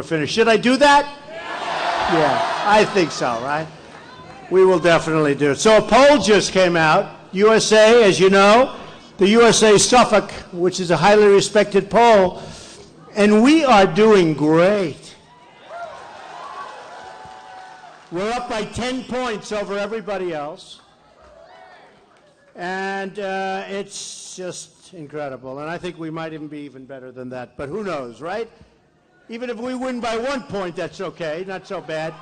finish. Should I do that? Yeah, I think so, right? We will definitely do it. So a poll just came out. USA, as you know, the USA Suffolk, which is a highly respected poll, and we are doing great. We're up by 10 points over everybody else. And it's just incredible. And I think we might even be even better than that. But who knows, right? Even if we win by 1 point, that's okay. Not so bad.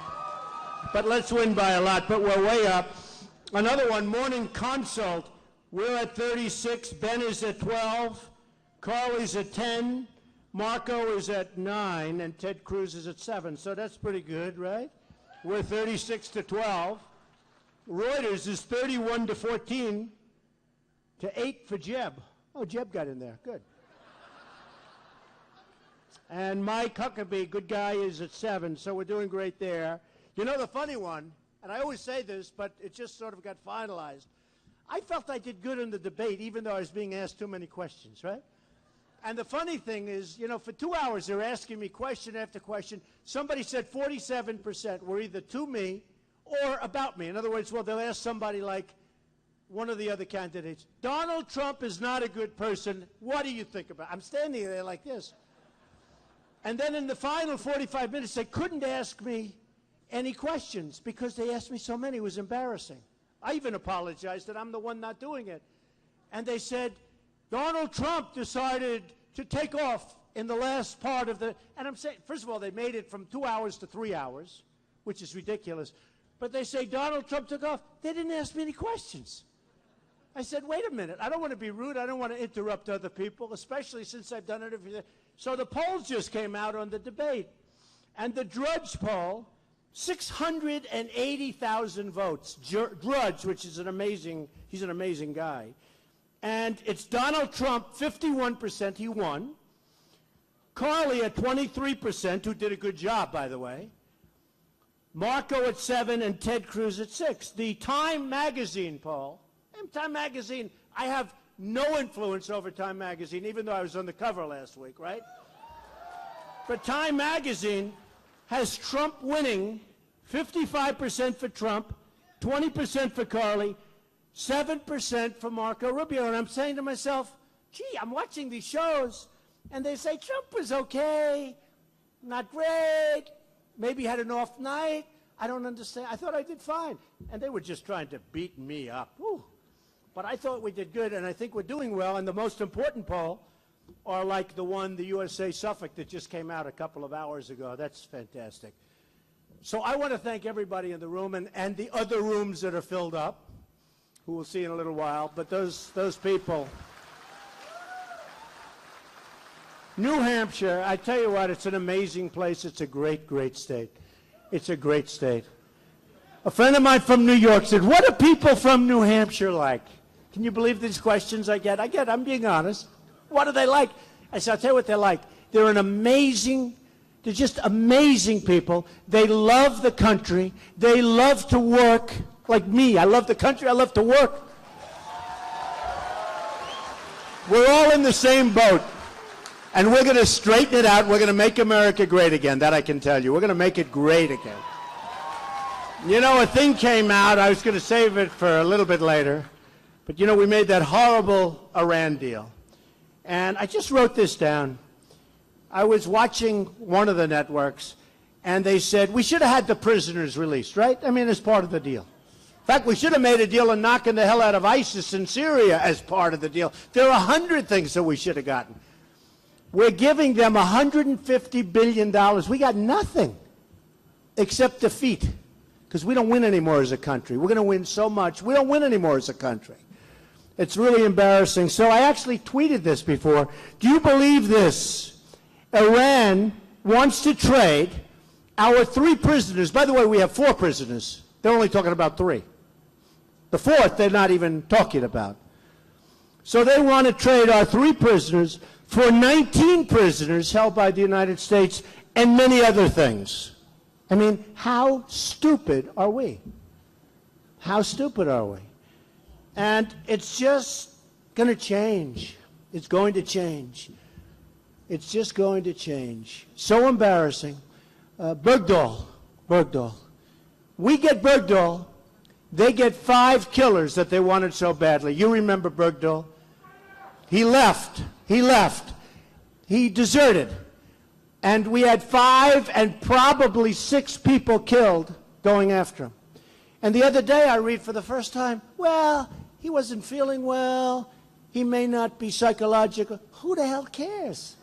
But let's win by a lot. But we're way up. Another one, Morning Consult. We're at 36. Ben is at 12. Carly's at 10. Marco is at 9. And Ted Cruz is at 7. So that's pretty good, right? We're 36 to 12. Reuters is 31 to 14 to 8 for Jeb. Oh, Jeb got in there. Good. And Mike Huckabee, good guy, is at 7. So we're doing great there. You know the funny one, and I always say this, but it just sort of got finalized. I felt I did good in the debate, even though I was being asked too many questions, right? And the funny thing is, you know, for 2 hours, they're asking me question after question. Somebody said 47% were either to me or about me. In other words, well, they'll ask somebody like one of the other candidates, Donald Trump is not a good person. What do you think about it? I'm standing there like this. And then in the final 45 minutes, they couldn't ask me any questions because they asked me so many. It was embarrassing. I even apologized that I'm the one not doing it. And they said, Donald Trump decided to take off in the last part of the, and I'm saying, first of all, they made it from 2 hours to 3 hours, which is ridiculous. But they say Donald Trump took off. They didn't ask me any questions. I said, wait a minute. I don't want to be rude. I don't want to interrupt other people, especially since I've done it every day. So the polls just came out on the debate. And the Drudge poll, 680,000 votes. Drudge, which is he's an amazing guy. And it's Donald Trump, 51%, he won. Carly at 23%, who did a good job, by the way. Marco at 7, and Ted Cruz at 6. The Time Magazine poll, Time Magazine, I have no influence over Time Magazine, even though I was on the cover last week, right? But Time Magazine has Trump winning 55% for Trump, 20% for Carly, 7% for Marco Rubio. And I'm saying to myself, gee, I'm watching these shows, and they say Trump was okay, not great, maybe had an off night. I don't understand. I thought I did fine. And they were just trying to beat me up. Whew. But I thought we did good, and I think we're doing well. And the most important poll are like the one, the USA Suffolk, that just came out a couple of hours ago. That's fantastic. So I want to thank everybody in the room and the other rooms that are filled up, who we'll see in a little while. But those people. New Hampshire, I tell you what, it's an amazing place. It's a great, great state. It's a great state. A friend of mine from New York said, what do people from New Hampshire like? Can you believe these questions I get? I'm being honest. What do they like? I said, I'll tell you what they're like. They're just amazing people. They love the country. They love to work. Like me, I love the country. I love to work. We're all in the same boat. And we're going to straighten it out. We're going to make America great again. That I can tell you. We're going to make it great again. You know, a thing came out. I was going to save it for a little bit later. But, you know, we made that horrible Iran deal. And I just wrote this down. I was watching one of the networks, and they said, we should have had the prisoners released, right? I mean, as part of the deal. In fact, we should have made a deal on knocking the hell out of ISIS in Syria as part of the deal. There are 100 things that we should have gotten. We're giving them $150 billion. We got nothing except defeat, because we don't win anymore as a country. We're going to win so much. We don't win anymore as a country. It's really embarrassing. So I actually tweeted this before. Do you believe this? Iran wants to trade our 3 prisoners. By the way, we have 4 prisoners. They're only talking about 3. The 4th, they're not even talking about. So they want to trade our 3 prisoners for 19 prisoners held by the United States and many other things. I mean, how stupid are we? How stupid are we? And it's just going to change. It's going to change. It's just going to change. So embarrassing. Bergdahl. We get Bergdahl. They get 5 killers that they wanted so badly. You remember Bergdahl? He left. He deserted. And we had 5 and probably 6 people killed going after him. And the other day I read for the first time, well, he wasn't feeling well. He may not be psychological. Who the hell cares?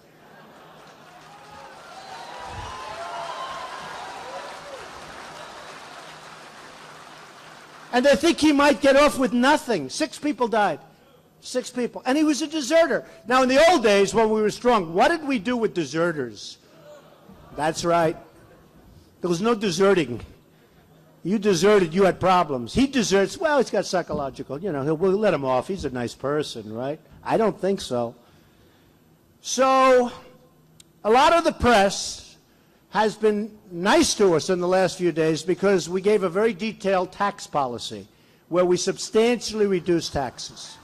And they think he might get off with nothing. 6 people died. 6 people. And he was a deserter. Now, in the old days when we were strong, what did we do with deserters? That's right. There was no deserting. You deserted, you had problems. He deserts, well, he's got psychological. You know, we'll let him off. He's a nice person, right? I don't think so. So, a lot of the press has been nice to us in the last few days because we gave a very detailed tax policy where we substantially reduced taxes.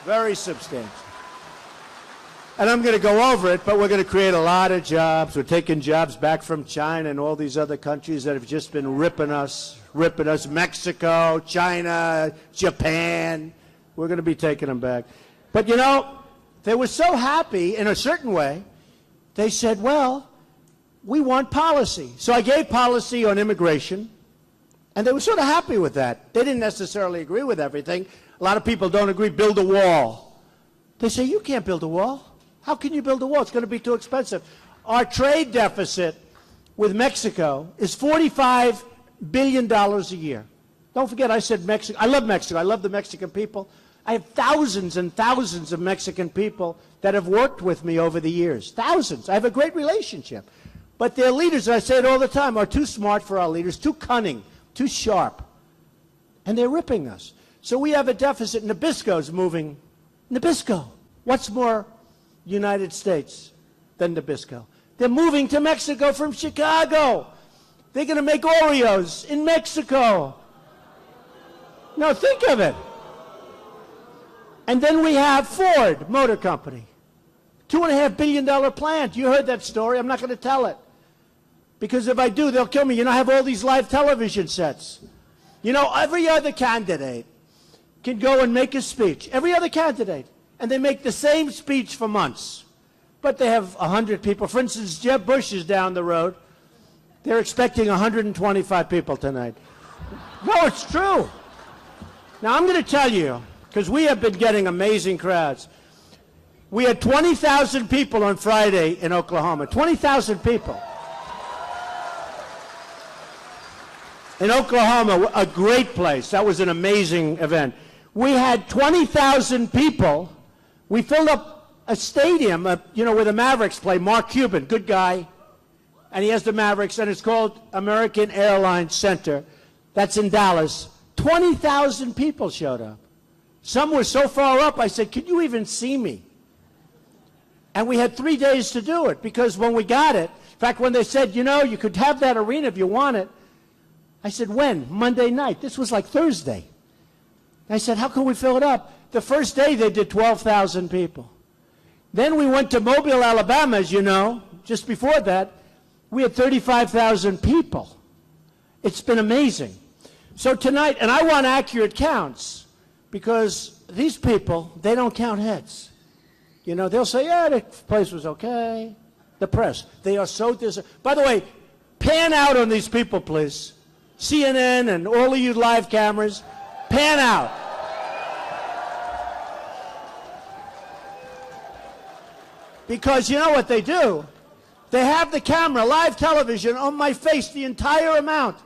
Very substantial. And I'm going to go over it, but we're going to create a lot of jobs. We're taking jobs back from China and all these other countries that have just been ripping us. Mexico, China, Japan. We're going to be taking them back. But, you know, they were so happy in a certain way. They said, well, we want policy. So I gave policy on immigration, and they were sort of happy with that. They didn't necessarily agree with everything. A lot of people don't agree, build a wall. They say, you can't build a wall. How can you build a wall? It's going to be too expensive. Our trade deficit with Mexico is $45 billion a year. Don't forget, I said Mexico. I love Mexico. I love the Mexican people. I have thousands and thousands of Mexican people that have worked with me over the years. Thousands. I have a great relationship. But their leaders, I say it all the time, are too smart for our leaders, too cunning, too sharp. And they're ripping us. So we have a deficit. Nabisco's moving. Nabisco. What's more United States than Nabisco? They're moving to Mexico from Chicago. They're going to make Oreos in Mexico. Now think of it. And then we have Ford Motor Company. $2.5 billion plant. You heard that story. I'm not going to tell it. Because if I do, they'll kill me. You know, I have all these live television sets. You know, every other candidate can go and make a speech. Every other candidate. And they make the same speech for months. But they have 100 people. For instance, Jeb Bush is down the road. They're expecting 125 people tonight. No, it's true. Now, I'm going to tell you, because we have been getting amazing crowds. We had 20,000 people on Friday in Oklahoma. 20,000 people. In Oklahoma, a great place. That was an amazing event. We had 20,000 people. We filled up a stadium, you know, where the Mavericks play. Mark Cuban, good guy. And he has the Mavericks, and it's called American Airlines Center. That's in Dallas. 20,000 people showed up. Some were so far up, I said, can you even see me? And we had 3 days to do it, because when we got it, in fact, when they said, you know, you could have that arena if you want it, I said, when? Monday night. This was like Thursday. I said, how can we fill it up? The first day they did 12,000 people. Then we went to Mobile, Alabama, as you know. Just before that, we had 35,000 people. It's been amazing. So tonight, and I want accurate counts, because these people, they don't count heads. You know, they'll say, yeah, the place was okay. The press, they are so By the way, pan out on these people, please. CNN and all of you live cameras, pan out. Because you know what they do? They have the camera, live television, on my face, the entire amount.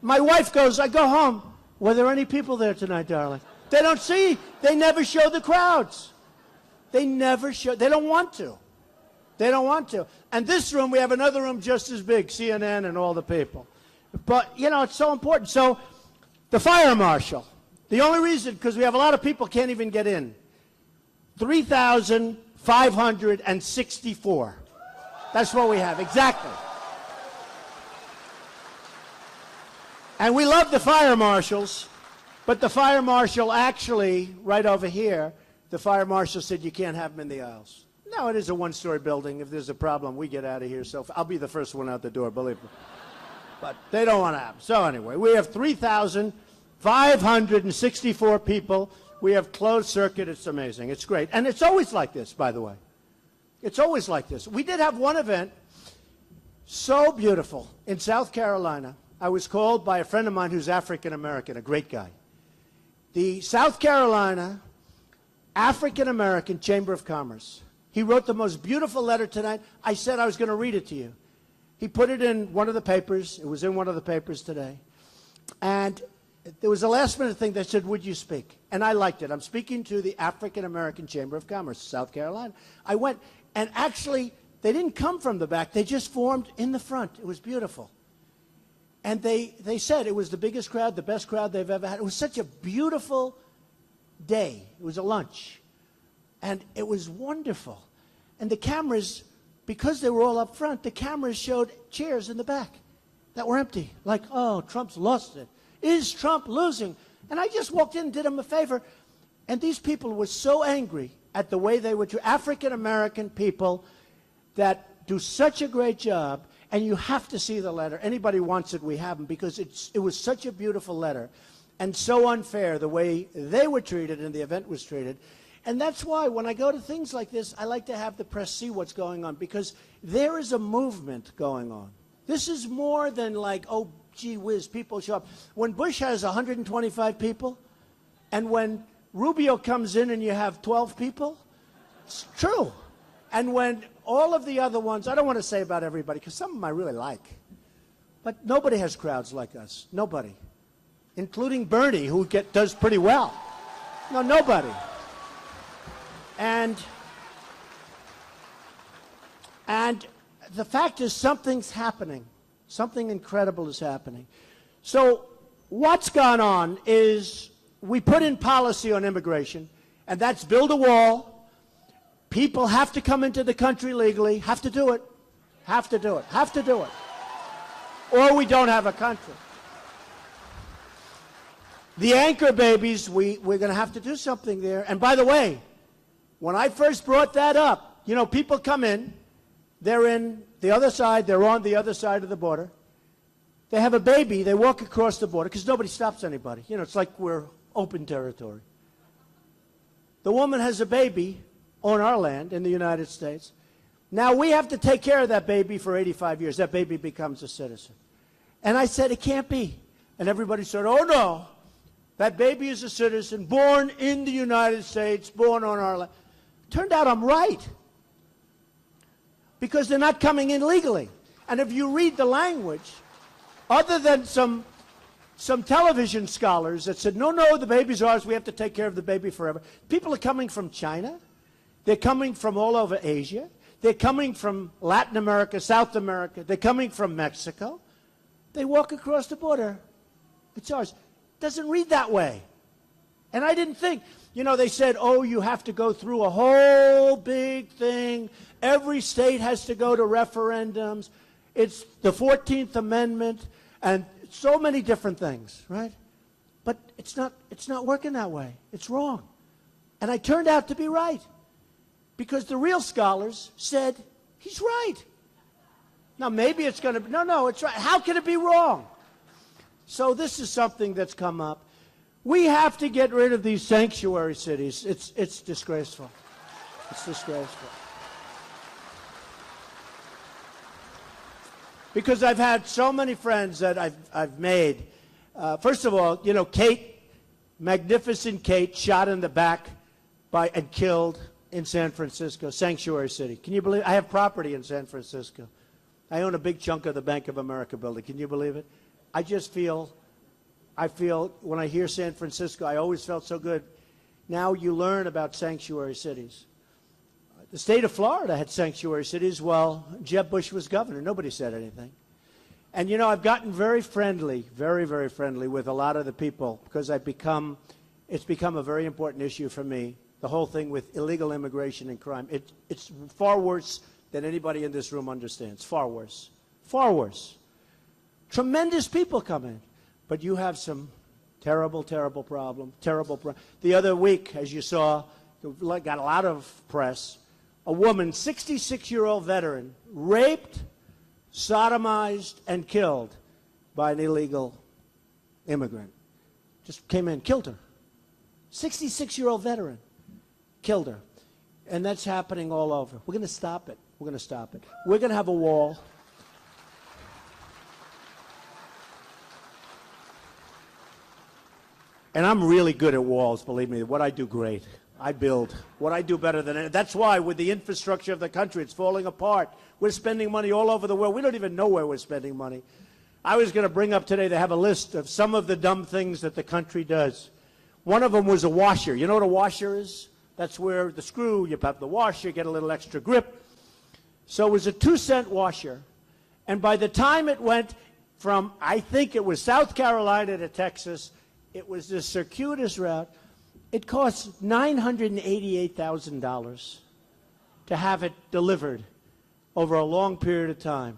My wife goes, I go home. Were there any people there tonight, darling? They don't see. They never show the crowds. They never show. They don't want to. They don't want to. And this room, we have another room just as big, CNN and all the people. But, you know, it's so important. So the fire marshal, the only reason, because we have a lot of people can't even get in. 3,564. That's what we have, exactly. And we love the fire marshals, but the fire marshal actually, right over here, the fire marshal said you can't have them in the aisles. No, it is a one-story building. If there's a problem, we get out of here. So I'll be the first one out the door, believe me. But they don't want to have. So anyway, we have 3,564 people. We have closed circuit. It's amazing. It's great. And it's always like this, by the way. It's always like this. We did have one event, so beautiful, in South Carolina. I was called by a friend of mine who's African-American, a great guy. The South Carolina African-American Chamber of Commerce. He wrote the most beautiful letter tonight. I said I was going to read it to you. He put it in one of the papers. It was in one of the papers today. And there was a last-minute thing that said, would you speak? And I liked it. I'm speaking to the African-American Chamber of Commerce, South Carolina. I went, and actually, they didn't come from the back. They just formed in the front. It was beautiful. And they said it was the biggest crowd, the best crowd they've ever had. It was such a beautiful day. It was a lunch. And it was wonderful. And the cameras, because they were all up front, the cameras showed chairs in the back that were empty. Like, oh, Trump's lost it. Is Trump losing? And I just walked in and did him a favor. And these people were so angry at the way they were treated. African-American people that do such a great job. And you have to see the letter. Anybody wants it, we have them, because it was such a beautiful letter and so unfair the way they were treated and the event was treated. And that's why when I go to things like this, I like to have the press see what's going on, because there is a movement going on. This is more than like, oh, gee whiz, people show up. When Bush has 125 people, and when Rubio comes in and you have 12 people, it's true. And when all of the other ones, I don't want to say about everybody, because some of them I really like, but nobody has crowds like us. Nobody. Including Bernie, who does pretty well. No, nobody. And the fact is something's happening. Something incredible is happening. So what's gone on is we put in policy on immigration, and that's build a wall. People have to come into the country legally, have to do it, have to do it, have to do it, or we don't have a country. The anchor babies, we're going to have to do something there. And by the way, when I first brought that up, you know, people come in, they're in the other side, they're on the other side of the border. They have a baby, they walk across the border, because nobody stops anybody. You know, it's like we're open territory. The woman has a baby on our land in the United States. Now we have to take care of that baby for 85 years. That baby becomes a citizen. And I said, it can't be. And everybody said, oh no, that baby is a citizen, born in the United States, born on our land. Turned out I'm right. Because they're not coming in legally. And if you read the language, other than some television scholars that said, no, no, the baby's ours, we have to take care of the baby forever. People are coming from China. They're coming from all over Asia. They're coming from Latin America, South America. They're coming from Mexico. They walk across the border. It's ours. Doesn't read that way. And I didn't think, you know, they said, oh, you have to go through a whole big thing. Every state has to go to referendums. It's the 14th Amendment and so many different things, right? But it's not working that way. It's wrong. And I turned out to be right. Because the real scholars said, he's right. Now, maybe it's going to, no, it's right. How can it be wrong? So this is something that's come up. We have to get rid of these sanctuary cities. It's disgraceful. It's disgraceful. Because I've had so many friends that I've made. First of all, you know, Kate, magnificent Kate, shot in the back and killed in San Francisco, sanctuary city. Can you believe it? I have property in San Francisco. I own a big chunk of the Bank of America building. Can you believe it? I feel when I hear San Francisco, I always felt so good. Now you learn about sanctuary cities. The state of Florida had sanctuary cities while Jeb Bush was governor. Nobody said anything. And, you know, I've gotten very friendly, very, very friendly with a lot of the people because it's become a very important issue for me. The whole thing with illegal immigration and crime. It's far worse than anybody in this room understands. Far worse. Far worse. Tremendous people come in. But you have some terrible, terrible problem. The other week, as you saw, got a lot of press a woman, 66-year-old veteran, raped, sodomized, and killed by an illegal immigrant. Just came in, killed her. 66-year-old veteran, killed her. And that's happening all over. We're going to stop it. We're going to stop it. We're going to have a wall. And I'm really good at walls, believe me. What I do great. I build. What I do better than anyone. That's why with the infrastructure of the country, it's falling apart. We're spending money all over the world. We don't even know where we're spending money. I was going to bring up today, they have a list of some of the dumb things that the country does. One of them was a washer. You know what a washer is? That's where the screw, you pop the washer, get a little extra grip. So it was a 2-cent washer. And by the time it went from, I think it was South Carolina to Texas, it was this circuitous route. It cost $988,000 to have it delivered over a long period of time.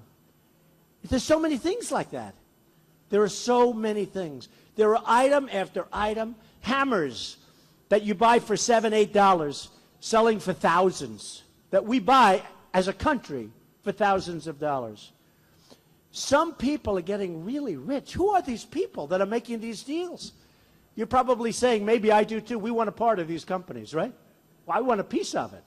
There's so many things like that. There are so many things. There are item after item, hammers that you buy for $7, $8, selling for thousands, that we buy as a country for thousands of dollars. Some people are getting really rich. Who are these people that are making these deals? You're probably saying, maybe I do too. We want a part of these companies, right? Well, I want a piece of it.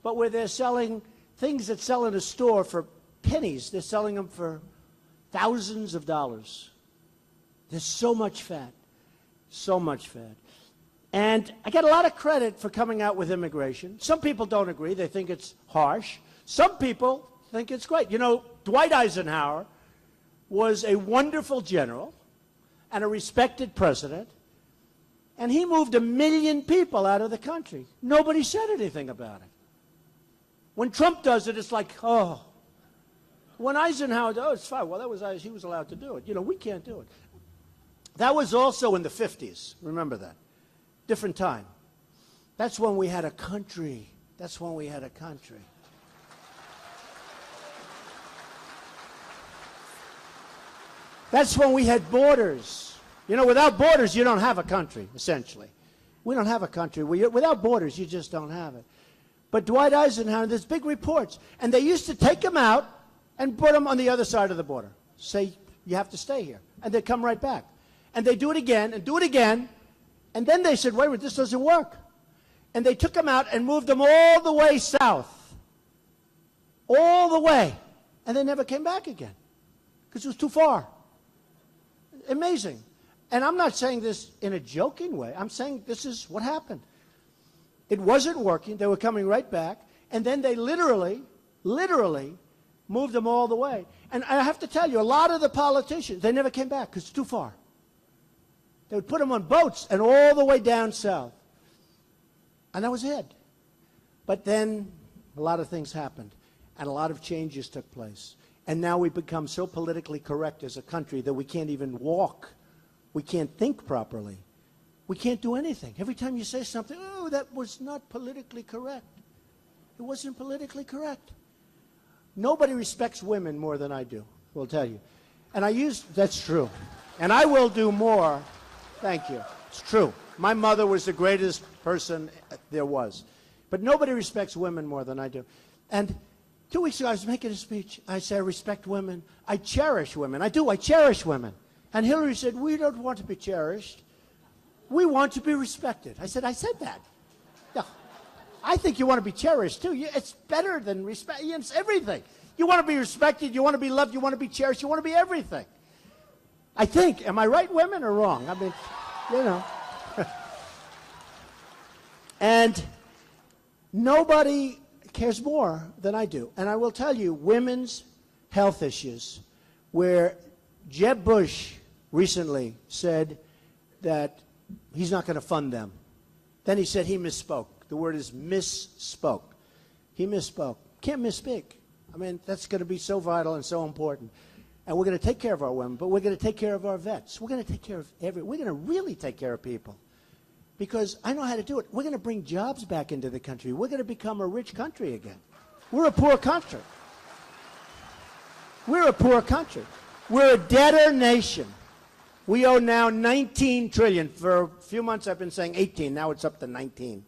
But where they're selling things that sell in a store for pennies, they're selling them for thousands of dollars. There's so much fat, so much fat. And I get a lot of credit for coming out with immigration. Some people don't agree. They think it's harsh. Some people think it's great. You know, Dwight Eisenhower was a wonderful general and a respected president, and he moved 1 million people out of the country. Nobody said anything about it. When Trump does it, it's like, oh. When Eisenhower, oh, it's fine. Well, that was he was allowed to do it. You know, we can't do it. That was also in the 50s. Remember that. Different time. That's when we had a country. That's when we had a country. That's when we had borders. You know, without borders, you don't have a country, essentially. We don't have a country. Without borders, you just don't have it. But Dwight Eisenhower, there's big reports. And they used to take him out and put him on the other side of the border. Say, you have to stay here. And they'd come right back. And they do it again and do it again. And then they said, wait, this doesn't work. And they took him out and moved him all the way south. All the way. And they never came back again. Because it was too far. Amazing. And I'm not saying this in a joking way. I'm saying this is what happened. It wasn't working. They were coming right back. And then they literally moved them all the way. And I have to tell you, a lot of the politicians, they never came back because it's too far. They would put them on boats and all the way down south. And that was it. But then a lot of things happened. And a lot of changes took place. And now we've become so politically correct as a country that we can't even walk. We can't think properly. We can't do anything. Every time you say something, oh, that was not politically correct. It wasn't politically correct. Nobody respects women more than I do, will tell you. And that's true. And I will do more. Thank you. It's true. My mother was the greatest person there was. But nobody respects women more than I do. And 2 weeks ago, I was making a speech. I said, I respect women. I cherish women. I do. I cherish women. And Hillary said, we don't want to be cherished. We want to be respected. I said that. No. I think you want to be cherished, too. It's better than respect. It's everything. You want to be respected. You want to be loved. You want to be cherished. You want to be everything. I think. Am I right, women, or wrong? I mean, you know. And nobody cares more than I do. And I will tell you, women's health issues, where Jeb Bush recently said that he's not going to fund them. Then he said he misspoke. The word is misspoke. He misspoke. Can't misspeak. I mean, that's going to be so vital and so important. And we're going to take care of our women, but we're going to take care of our vets. We're going to take care of we're going to really take care of people. Because I know how to do it. We're going to bring jobs back into the country. We're going to become a rich country again. We're a poor country. We're a poor country. We're a debtor nation. We owe now $19 trillion. For a few months I've been saying 18. Now it's up to 19.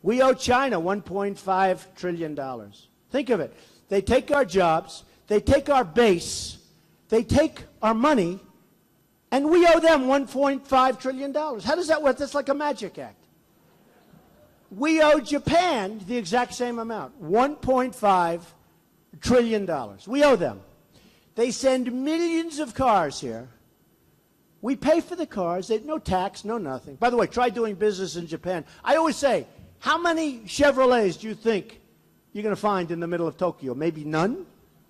We owe China $1.5 trillion. Think of it. They take our jobs, they take our base, they take our money, and we owe them $1.5 trillion. How does that work? That's like a magic act. We owe Japan the exact same amount, $1.5 trillion. We owe them. They send millions of cars here. We pay for the cars. No tax, no nothing. By the way, try doing business in Japan. I always say, how many Chevrolets do you think you're going to find in the middle of Tokyo? Maybe none? Do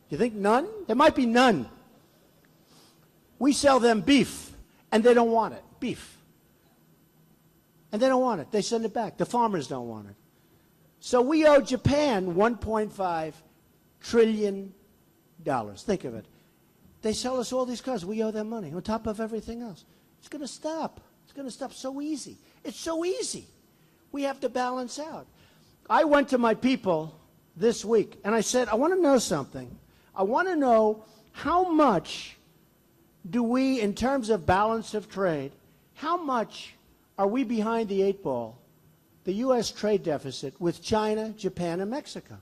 you think none? There might be none. We sell them beef, and they don't want it. Beef. And they don't want it. They send it back. The farmers don't want it. So we owe Japan $1.5 trillion. Think of it. They sell us all these cars. We owe them money on top of everything else. It's going to stop. It's going to stop so easy. It's so easy. We have to balance out. I went to my people this week, and I said, I want to know something. I want to know how much do we, in terms of balance of trade, how much are we behind the 8 ball, the U.S. trade deficit, with China, Japan, and Mexico?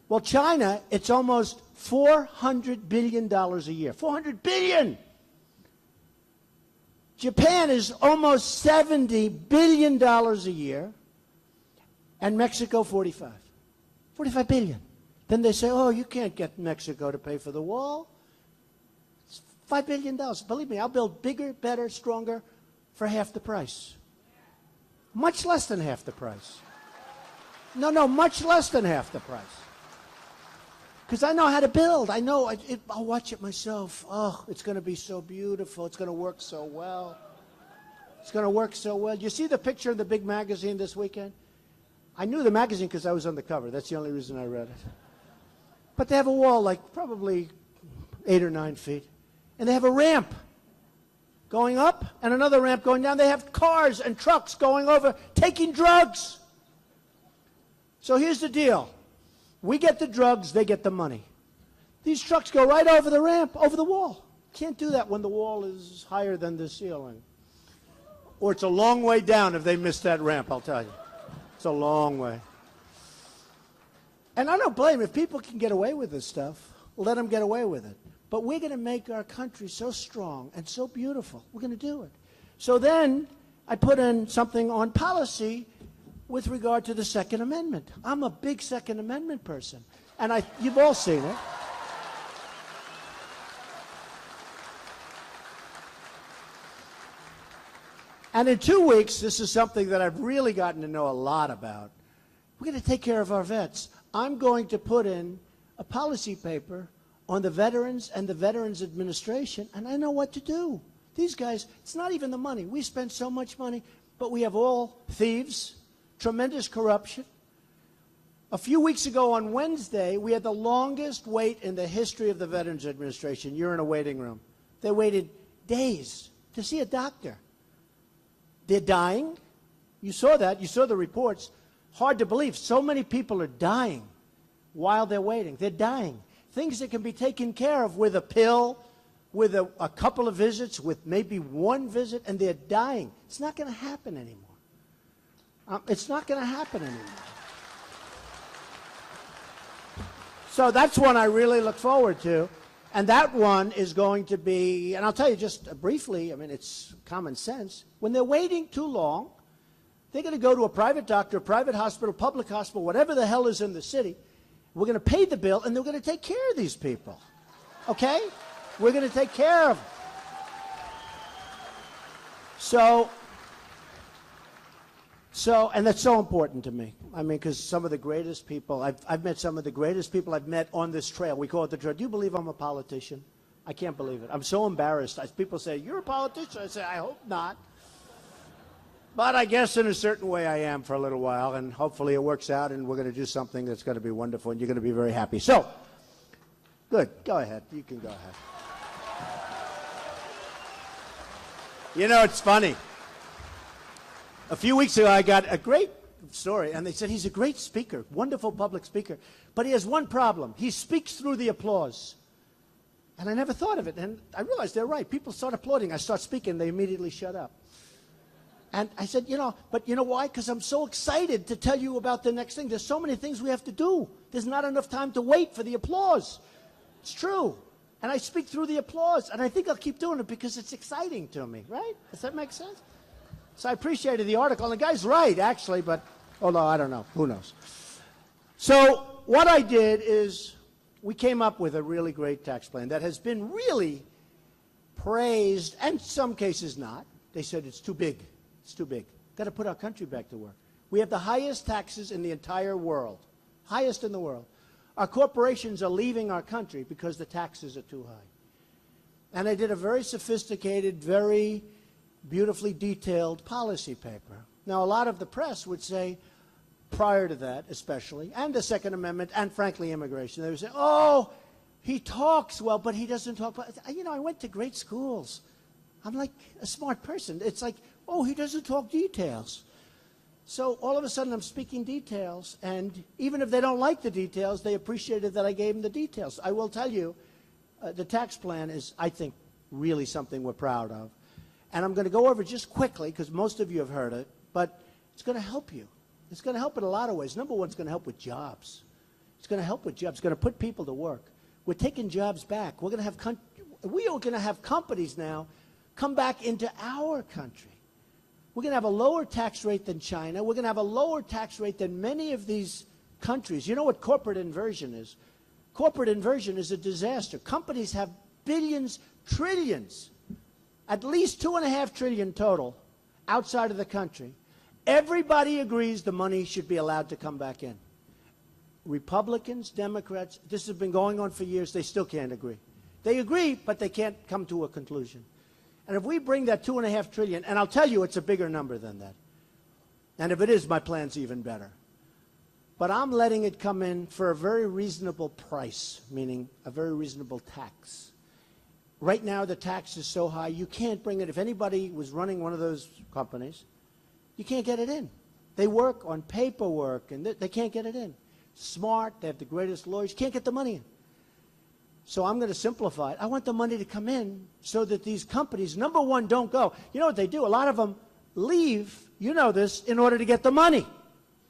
Well, China, it's almost $400 billion a year. $400 billion! Japan is almost $70 billion a year, and Mexico, 45. 45 billion. Then they say, oh, you can't get Mexico to pay for the wall. It's $5 billion. Believe me, I'll build bigger, better, stronger for half the price. Much less than half the price. No, much less than half the price. Because I know how to build. I know. I'll watch it myself. Oh, it's going to be so beautiful. It's going to work so well. It's going to work so well. You see the picture in the big magazine this weekend? I knew the magazine because I was on the cover. That's the only reason I read it. But they have a wall like probably 8 or 9 feet. And they have a ramp going up and another ramp going down. They have cars and trucks going over, taking drugs. So here's the deal. We get the drugs, they get the money. These trucks go right over the ramp, over the wall. Can't do that when the wall is higher than the ceiling. Or it's a long way down if they miss that ramp, I'll tell you. It's a long way. And I don't blame. If people can get away with this stuff, let them get away with it. But we're going to make our country so strong and so beautiful. We're going to do it. So then I put in something on policy with regard to the Second Amendment. I'm a big Second Amendment person. And you've all seen it. And in 2 weeks, this is something that I've really gotten to know a lot about. We're going to take care of our vets. I'm going to put in a policy paper on the veterans and the Veterans Administration, and I know what to do. These guys, it's not even the money. We spend so much money, but we have all thieves, tremendous corruption. A few weeks ago on Wednesday, we had the longest wait in the history of the Veterans Administration. You're in a waiting room. They waited days to see a doctor. They're dying. You saw that. You saw the reports. Hard to believe. So many people are dying while they're waiting. They're dying. Things that can be taken care of with a pill, with a couple of visits, with maybe one visit, and they're dying. It's not going to happen anymore. It's not going to happen anymore. So that's one I really look forward to. And that one is going to be, and I'll tell you just briefly, I mean, it's common sense. When they're waiting too long, they're going to go to a private doctor, a private hospital, public hospital, whatever the hell is in the city. We're going to pay the bill, and they're going to take care of these people. Okay? We're going to take care of them. So, and that's so important to me. I mean, because some of the greatest people, I've met some of the greatest people I've met on this trail. We call it the trail. Do you believe I'm a politician? I can't believe it. I'm so embarrassed. People say, you're a politician? I say, I hope not. But I guess in a certain way I am for a little while, and hopefully it works out, and we're going to do something that's going to be wonderful, and you're going to be very happy. So, good. Go ahead. You can go ahead. You know, it's funny. A few weeks ago, I got a great story, and they said he's a great speaker, wonderful public speaker, but he has one problem. He speaks through the applause. And I never thought of it, and I realized they're right. People start applauding. I start speaking, they immediately shut up. And I said, but you know why? Because I'm so excited to tell you about the next thing. There's so many things we have to do. There's not enough time to wait for the applause. It's true. And I speak through the applause, and I think I'll keep doing it because it's exciting to me, right? Does that make sense? So I appreciated the article. And the guy's right, actually, but, although I don't know. Who knows? So what I did is we came up with a really great tax plan that has been really praised, and in some cases not. They said it's too big. It's too big. Got to put our country back to work. We have the highest taxes in the entire world. Highest in the world. Our corporations are leaving our country because the taxes are too high. And I did a very sophisticated, very beautifully detailed policy paper. Now, a lot of the press would say, prior to that especially, and the Second Amendment, and frankly immigration, they would say, oh, he talks well, but he doesn't talk well. I went to great schools. I'm like a smart person. It's like, oh, he doesn't talk details. So all of a sudden I'm speaking details, and even if they don't like the details, they appreciated that I gave them the details. I will tell you, the tax plan is, I think, really something we're proud of. And I'm going to go over it just quickly, because most of you have heard it, but it's going to help you. It's going to help in a lot of ways. Number one, it's going to help with jobs. It's going to help with jobs. It's going to put people to work. We're taking jobs back. We are going to have companies now come back into our country. We're going to have a lower tax rate than China. We're going to have a lower tax rate than many of these countries. You know what corporate inversion is? Corporate inversion is a disaster. Companies have billions, trillions, at least $2.5 trillion total outside of the country. Everybody agrees the money should be allowed to come back in. Republicans, Democrats, this has been going on for years. They still can't agree. They agree, but they can't come to a conclusion. And if we bring that $2.5 trillion, and I'll tell you it's a bigger number than that. And if it is, my plan's even better. But I'm letting it come in for a very reasonable price, meaning a very reasonable tax. Right now, the tax is so high, you can't bring it. If anybody was running one of those companies, you can't get it in. They work on paperwork, and they can't get it in. Smart, they have the greatest lawyers, you can't get the money in. So I'm going to simplify it. I want the money to come in so that these companies, number one, don't go. You know what they do? A lot of them leave, you know this, in order to get the money.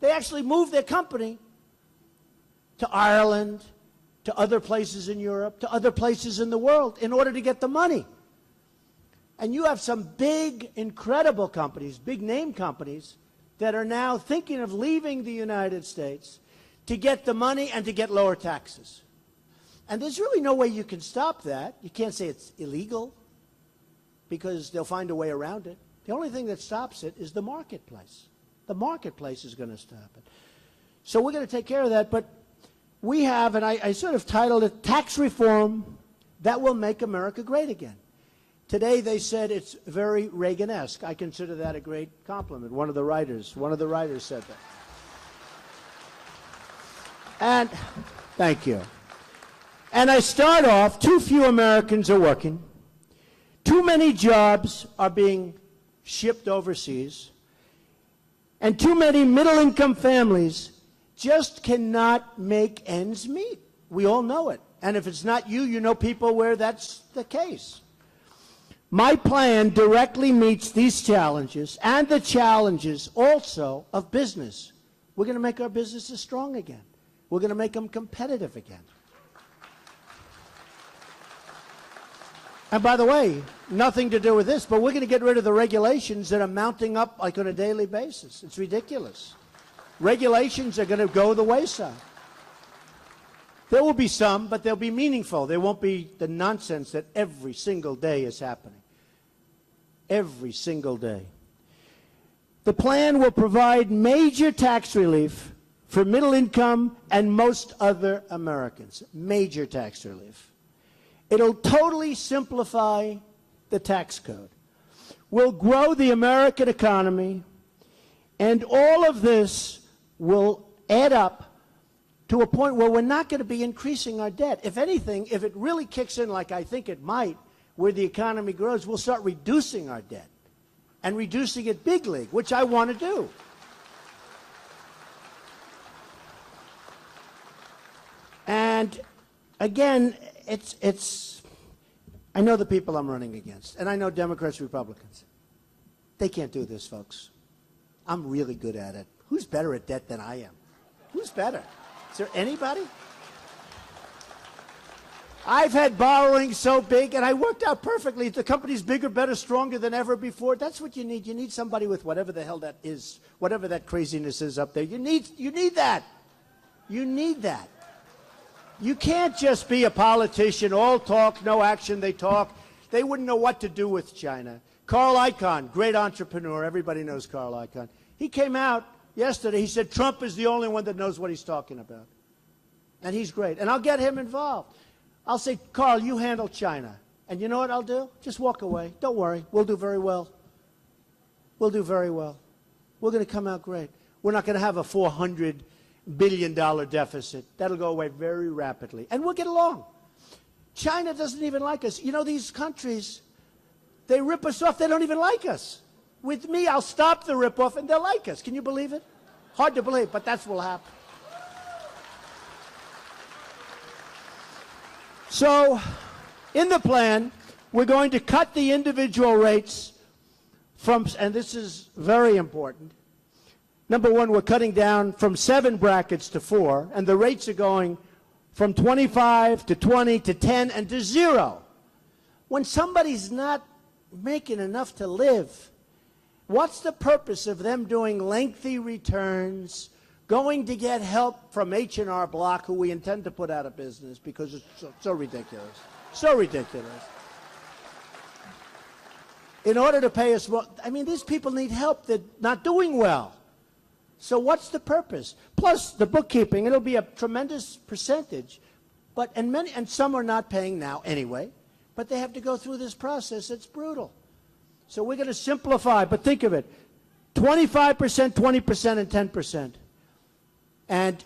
They actually move their company to Ireland, to other places in Europe, to other places in the world in order to get the money. And you have some big, incredible companies, big name companies, that are now thinking of leaving the United States to get the money and to get lower taxes. And there's really no way you can stop that. You can't say it's illegal because they'll find a way around it. The only thing that stops it is the marketplace. The marketplace is going to stop it. So we're going to take care of that. But we have, and I sort of titled it, Tax Reform That Will Make America Great Again. Today they said it's very Reagan-esque. I consider that a great compliment. One of the writers said that. And thank you. And I start off, too few Americans are working. Too many jobs are being shipped overseas. And too many middle-income families just cannot make ends meet. We all know it. And if it's not you, you know people where that's the case. My plan directly meets these challenges and the challenges also of business. We're going to make our businesses strong again. We're going to make them competitive again. And by the way, nothing to do with this, but we're going to get rid of the regulations that are mounting up like on a daily basis. It's ridiculous. Regulations are going to go the wayside. There will be some, but they'll be meaningful. There won't be the nonsense that every single day is happening. Every single day. The plan will provide major tax relief for middle income and most other Americans. Major tax relief. It'll totally simplify the tax code. We'll grow the American economy, and all of this will add up to a point where we're not going to be increasing our debt. If anything, if it really kicks in like I think it might, where the economy grows, we'll start reducing our debt and reducing it big league, which I want to do. And again, I know the people I'm running against, and I know Democrats, Republicans. They can't do this, folks. I'm really good at it. Who's better at debt than I am? Who's better? Is there anybody? I've had borrowing so big, and I worked out perfectly. The company's bigger, better, stronger than ever before. That's what you need. You need somebody with whatever the hell that is, whatever that craziness is up there. You need that. You need that. You can't just be a politician, all talk, no action. They talk. They wouldn't know what to do with China. Carl Icahn, great entrepreneur. Everybody knows Carl Icahn. He came out yesterday. He said Trump is the only one that knows what he's talking about. And he's great. And I'll get him involved. I'll say, Carl, you handle China. And you know what I'll do? Just walk away. Don't worry. We'll do very well. We'll do very well. We're going to come out great. We're not going to have a $400 billion deficit. That'll go away very rapidly. And we'll get along. China doesn't even like us. You know, these countries, they rip us off. They don't even like us. With me, I'll stop the rip-off, and they'll like us. Can you believe it? Hard to believe, but that's what will happen. So, in the plan, we're going to cut the individual rates from, and this is very important. Number one, we're cutting down from 7 brackets to 4, and the rates are going from 25 to 20 to 10 and to 0. When somebody's not making enough to live, what's the purpose of them doing lengthy returns, going to get help from H&R Block, who we intend to put out of business because it's so ridiculous. So ridiculous. In order to pay us more, I mean, these people need help. They're not doing well. So what's the purpose? Plus, the bookkeeping, it'll be a tremendous percentage. But, and some are not paying now anyway, but they have to go through this process. It's brutal. So we're going to simplify, but think of it. 25%, 20%, and 10%. And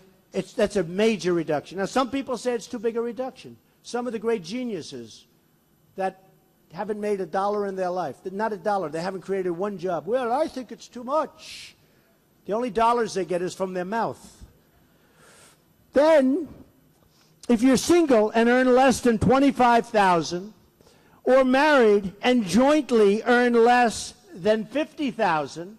that's a major reduction. Now, some people say it's too big a reduction. Some of the great geniuses that haven't made a dollar in their life, not a dollar, they haven't created one job. Well, I think it's too much. The only dollars they get is from their mouth. Then, if you're single and earn less than $25,000, or married and jointly earn less than $50,000,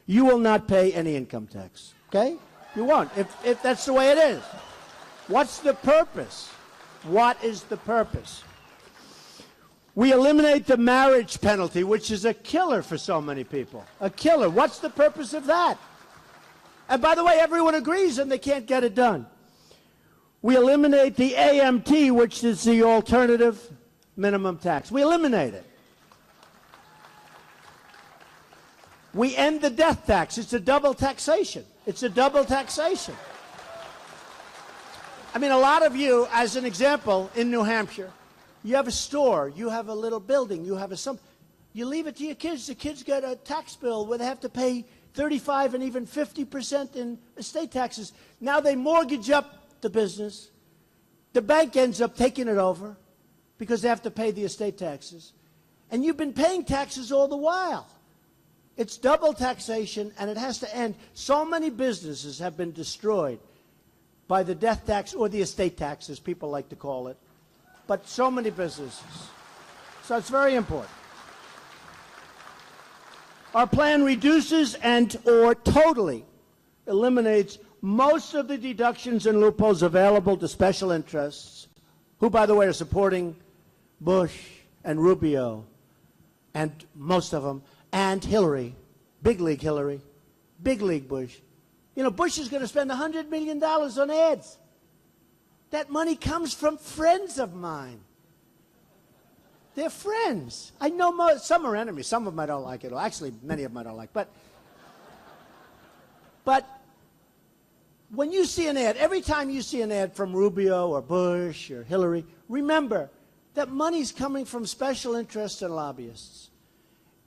you will not pay any income tax. Okay? You won't, if that's the way it is. What's the purpose? What is the purpose? We eliminate the marriage penalty, which is a killer for so many people. A killer. What's the purpose of that? And by the way, everyone agrees and they can't get it done. We eliminate the AMT, which is the alternative minimum tax. We eliminate it. We end the death tax. It's a double taxation. It's a double taxation. I mean, a lot of you, as an example, in New Hampshire, you have a store, you have a little building, you have you leave it to your kids. The kids get a tax bill where they have to pay 35 and even 50% in estate taxes. Now they mortgage up the business. The bank ends up taking it over because they have to pay the estate taxes. And you've been paying taxes all the while. It's double taxation, and it has to end. So many businesses have been destroyed by the death tax or the estate tax, as people like to call it. But so many businesses. So it's very important. Our plan reduces and or totally eliminates most of the deductions and loopholes available to special interests, who, by the way, are supporting Bush and Rubio, and most of them, and Hillary, big league Bush. You know, Bush is going to spend $100 million on ads. That money comes from friends of mine. They're friends. I know some are enemies. Some of them I don't like at all. Actually, many of them I don't like. But when you see an ad, every time you see an ad from Rubio or Bush or Hillary, remember that money's coming from special interests and lobbyists.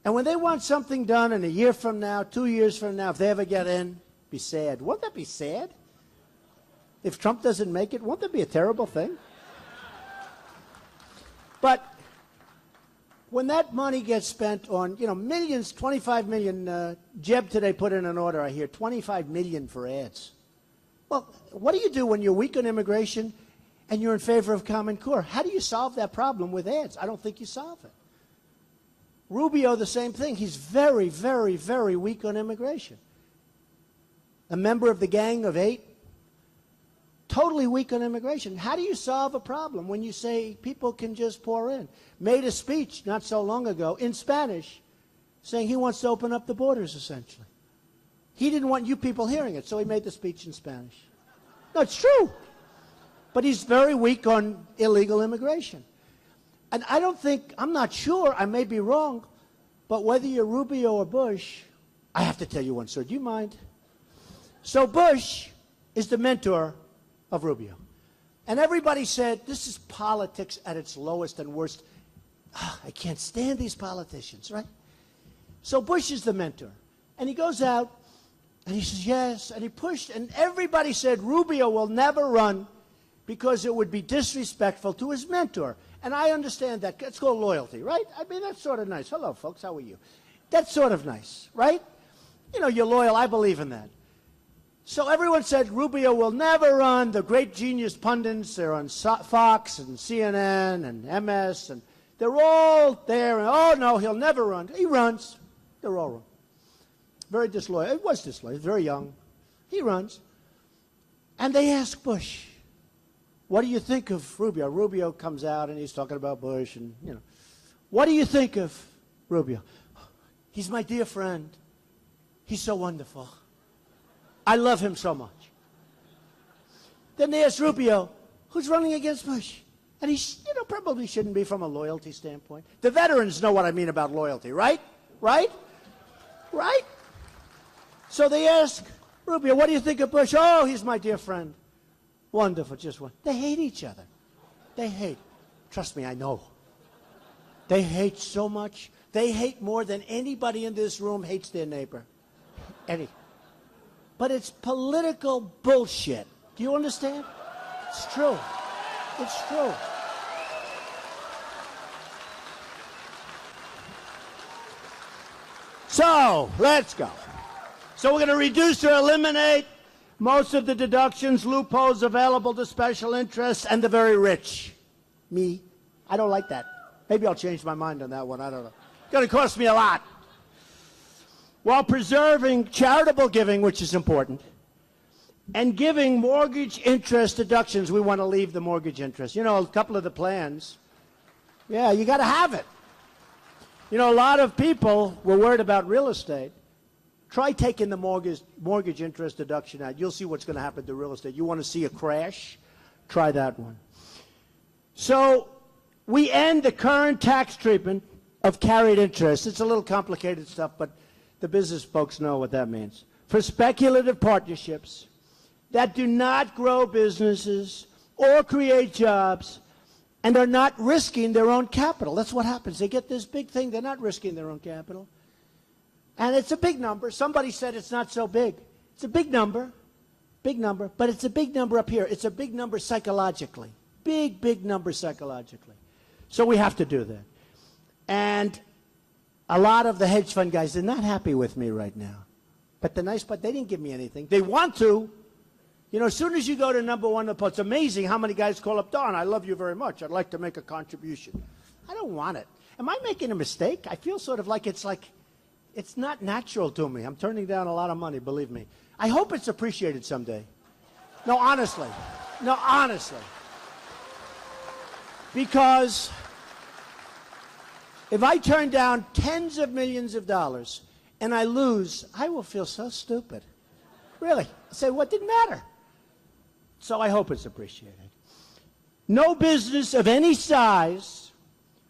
And when they want something done in a year from now, 2 years from now, if they ever get in, be sad. Won't that be sad? If Trump doesn't make it, won't that be a terrible thing? But when that money gets spent on, you know, millions, 25 million, Jeb today put in an order, I hear, 25 million for ads. Well, what do you do when you're weak on immigration and you're in favor of Common Core? How do you solve that problem with ads? I don't think you solve it. Rubio, the same thing. He's very, very, very weak on immigration. A member of the Gang of Eight, totally weak on immigration. How do you solve a problem when you say people can just pour in? Made a speech not so long ago in Spanish saying he wants to open up the borders, essentially. He didn't want you people hearing it, so he made the speech in Spanish. No, it's true. But he's very weak on illegal immigration. And I don't think, I'm not sure, I may be wrong, but whether you're Rubio or Bush, I have to tell you one story. Do you mind? So Bush is the mentor of Rubio. And everybody said, this is politics at its lowest and worst. I can't stand these politicians, right? So Bush is the mentor. And he goes out, and he says, yes, and he pushed, and everybody said Rubio will never run because it would be disrespectful to his mentor. And I understand that. It's called loyalty, right? I mean, that's sort of nice. Hello, folks, how are you? That's sort of nice, right? You know, you're loyal. I believe in that. So everyone said Rubio will never run. The great genius pundits, they're on Fox and CNN and MS, and they're all there. And, oh, no, he'll never run. He runs. They're all wrong. Very disloyal. It was disloyal. Very young. He runs. And they ask Bush, what do you think of Rubio? Rubio comes out and he's talking about Bush and, you know. What do you think of Rubio? He's my dear friend. He's so wonderful. I love him so much. Then they ask Rubio, who's running against Bush? And he, you know, probably shouldn't be from a loyalty standpoint. The veterans know what I mean about loyalty, right? Right? Right? So they ask Rubio, what do you think of Bush? Oh, he's my dear friend. Wonderful, just one. They hate each other. They hate. Trust me, I know. They hate so much. They hate more than anybody in this room hates their neighbor. But it's political bullshit. Do you understand? It's true. It's true. So, let's go. So we're going to reduce or eliminate most of the deductions, loopholes available to special interests and the very rich. Me, I don't like that. Maybe I'll change my mind on that one. I don't know. It's going to cost me a lot. While preserving charitable giving, which is important, and giving mortgage interest deductions. We want to leave the mortgage interest. You know, a couple of the plans, yeah, you got to have it. You know, a lot of people were worried about real estate. Try taking the mortgage interest deduction out. You'll see what's going to happen to real estate. You want to see a crash? Try that one. So we end the current tax treatment of carried interest. It's a little complicated stuff, but the business folks know what that means. For speculative partnerships that do not grow businesses or create jobs and are not risking their own capital. That's what happens. They get this big thing. They're not risking their own capital. And it's a big number. Somebody said it's not so big. It's a big number, but it's a big number up here. It's a big number psychologically. Big, big number psychologically. So we have to do that. And a lot of the hedge fund guys, they're not happy with me right now. But the nice part, they didn't give me anything. They want to. You know, as soon as you go to number one, it's amazing how many guys call up, Don, I love you very much. I'd like to make a contribution. I don't want it. Am I making a mistake? I feel sort of like it's not natural to me. I'm turning down a lot of money, believe me. I hope it's appreciated someday. No, honestly. No, honestly. Because if I turn down tens of millions of dollars and I lose, I will feel so stupid. Really. I say, what didn't matter? So I hope it's appreciated. No business of any size,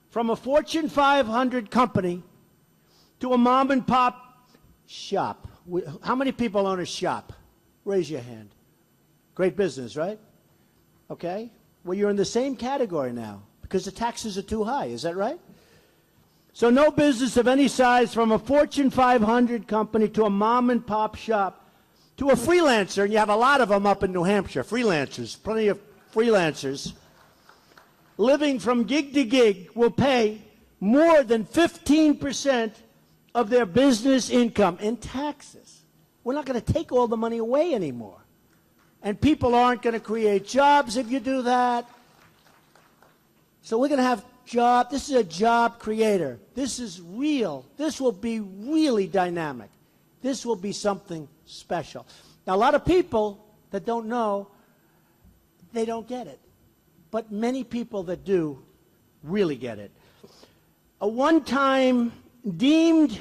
from a Fortune 500 company to a mom and pop shop. How many people own a shop? Raise your hand. Great business, right? Okay. Well, you're in the same category now because the taxes are too high. Is that right? So no business of any size, from a Fortune 500 company to a mom and pop shop to a freelancer, and you have a lot of them up in New Hampshire, freelancers, plenty of freelancers, living from gig to gig, will pay more than 15% of their business income in taxes. We're not going to take all the money away anymore. And people aren't going to create jobs if you do that. So we're going to have job. This is a job creator. This is real. This will be really dynamic. This will be something special. Now, a lot of people that don't know, they don't get it. But many people that do really get it. A one-time deemed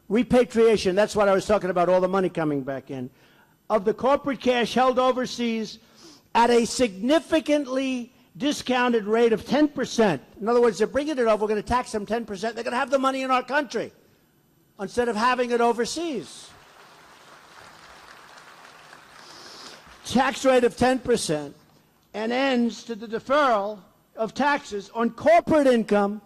repatriation, that's what I was talking about, all the money coming back in, of the corporate cash held overseas at a significantly discounted rate of 10%. In other words, they're bringing it over, we're going to tax them 10%. They're going to have the money in our country instead of having it overseas. Tax rate of 10%, and ends to the deferral of taxes on corporate income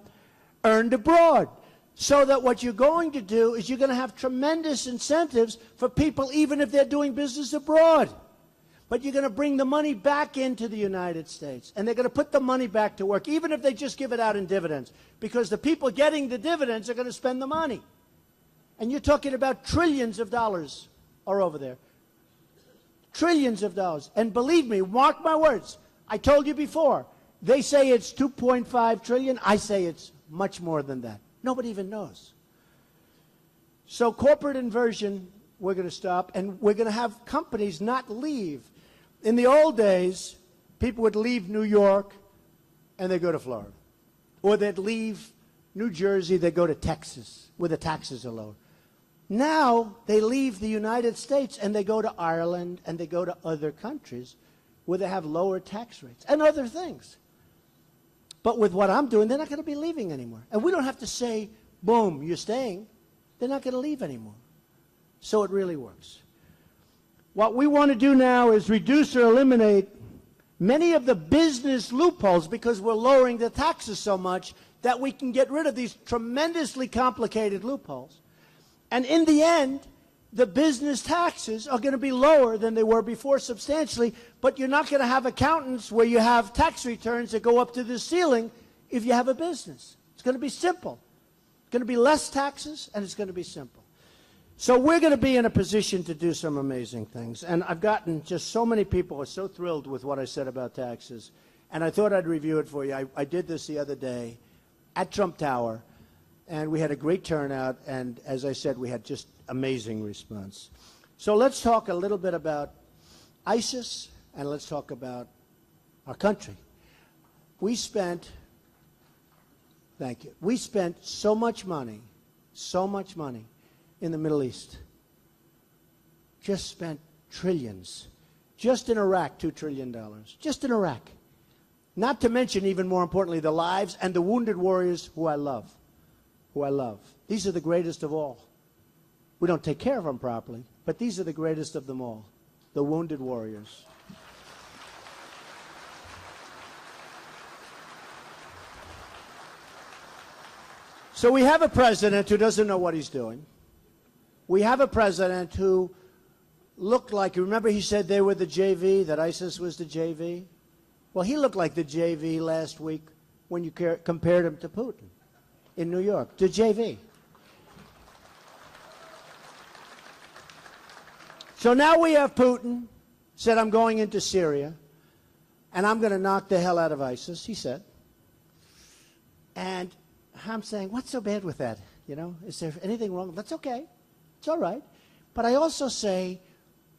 earned abroad. So that what you're going to do is you're going to have tremendous incentives for people even if they're doing business abroad. But you're going to bring the money back into the United States, and they're going to put the money back to work, even if they just give it out in dividends, because the people getting the dividends are going to spend the money. And you're talking about trillions of dollars are over there. Trillions of dollars. And believe me, mark my words, I told you before, they say it's 2.5 trillion. I say it's much more than that. Nobody even knows. So corporate inversion, we're going to stop, and we're going to have companies not leave. In the old days, people would leave New York and they go to Florida. Or they'd leave New Jersey, they go to Texas, where the taxes are low. Now they leave the United States and they go to Ireland and they go to other countries where they have lower tax rates and other things. But with what I'm doing, they're not going to be leaving anymore. And we don't have to say, boom, you're staying. They're not going to leave anymore. So it really works. What we want to do now is reduce or eliminate many of the business loopholes, because we're lowering the taxes so much that we can get rid of these tremendously complicated loopholes. And in the end, the business taxes are going to be lower than they were before substantially, but you're not going to have accountants where you have tax returns that go up to the ceiling if you have a business. It's going to be simple. It's going to be less taxes, and it's going to be simple. So we're going to be in a position to do some amazing things. And I've gotten just so many people are so thrilled with what I said about taxes. And I thought I'd review it for you. I did this the other day at Trump Tower, and we had a great turnout. And as I said, we had just amazing response. So let's talk a little bit about ISIS, and let's talk about our country. We spent, thank you, we spent so much money in the Middle East. Just spent trillions. Just in Iraq, $2 trillion. Just in Iraq. Not to mention, even more importantly, the lives and the wounded warriors who I love. These are the greatest of all. We don't take care of them properly, but these are the greatest of them all, the wounded warriors. So we have a president who doesn't know what he's doing. We have a president who looked like, remember he said they were the JV, that ISIS was the JV? Well, he looked like the JV last week when you compared him to Putin in New York, the JV. So now we have Putin said, I'm going into Syria, and I'm going to knock the hell out of ISIS, he said. And I'm saying, what's so bad with that? You know, is there anything wrong? That's okay. It's all right. But I also say,